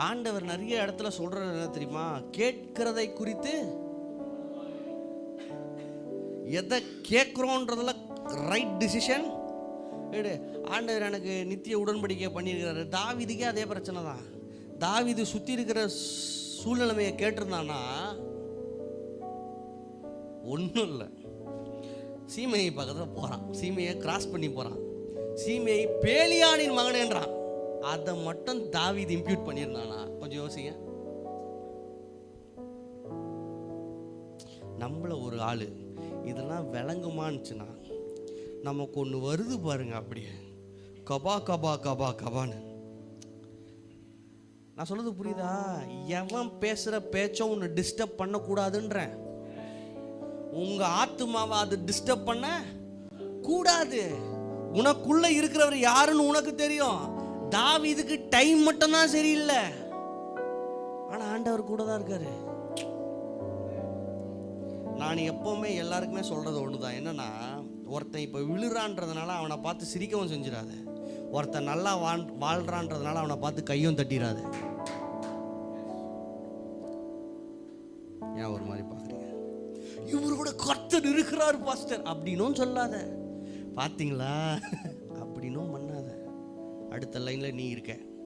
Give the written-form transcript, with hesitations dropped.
ஆண்டவர் நிறைய இடத்துல சொல்றது என்ன தெரியுமா? கேட்கிறதை குறித்து, எதை கேட்குறோன்றதுல ரைட் டிசிஷன் எடு. ஆண்டவர் எனக்கு நித்திய உடன்படிக்கை பண்ணியிருக்கிறாரு. தாவீதுக்கே அதே பிரச்சனை தான். தாவீது சுற்றி இருக்கிற சூழ்நிலைமையை கேட்டிருந்தானா ஒன்றும் இல்லை. சீமையை பக்கத்தில் போகிறான், சீமையை கிராஸ் பண்ணி போகிறான், சீமையை பேலியானின் மகனேன்றான். அதை மட்டும் தாவீது இம்ப்யூட் பண்ணியிருந்தானா? கொஞ்சம் யோசிங்க. நம்மள ஒரு ஆள் இதெல்லாம் விளங்குமான்னுச்சுன்னா, நமக்கு ஒன்று வருது பாருங்க, அப்படியே கபா கபா கபா கபான்னு. நான் சொல்றது புரியுதா? எவன் பேசுகிற பேச்சும் உன்னை டிஸ்டர்ப் பண்ணக்கூடாதுன்றேன். உங்க ஆத்துமாவை அது டிஸ்டர்ப் பண்ண கூடாது. உனக்குள்ள இருக்கிறவர் யாருன்னு உனக்கு தெரியும். தாவீதுக்கு டைம் மட்டும்தான் சரியில்லை, ஆனா ஆண்டவர் கூட தான் இருக்காரு. நான் எப்பவுமே எல்லாருக்குமே சொல்றது ஒண்ணுதான், என்னன்னா, ஒருத்தன் இப்ப விழுறான்றதுனால அவனை பார்த்து சிரிக்கவும் செஞ்சிடாத. ஒருத்தன் நல்லா வாழ்றான்றதுனால அவனை பார்த்து கையும் தட்டிடாத. ஏன் ஒரு மாதிரி பாக்குறீங்க? இவரோட கர்த்தர் இருக்கிறார் பாஸ்டர் அப்படின்னும் சொல்லாத, பாத்தீங்களா அப்படின்னும் பண்ணாத. அடுத்த லைன்ல நீ இருக்க.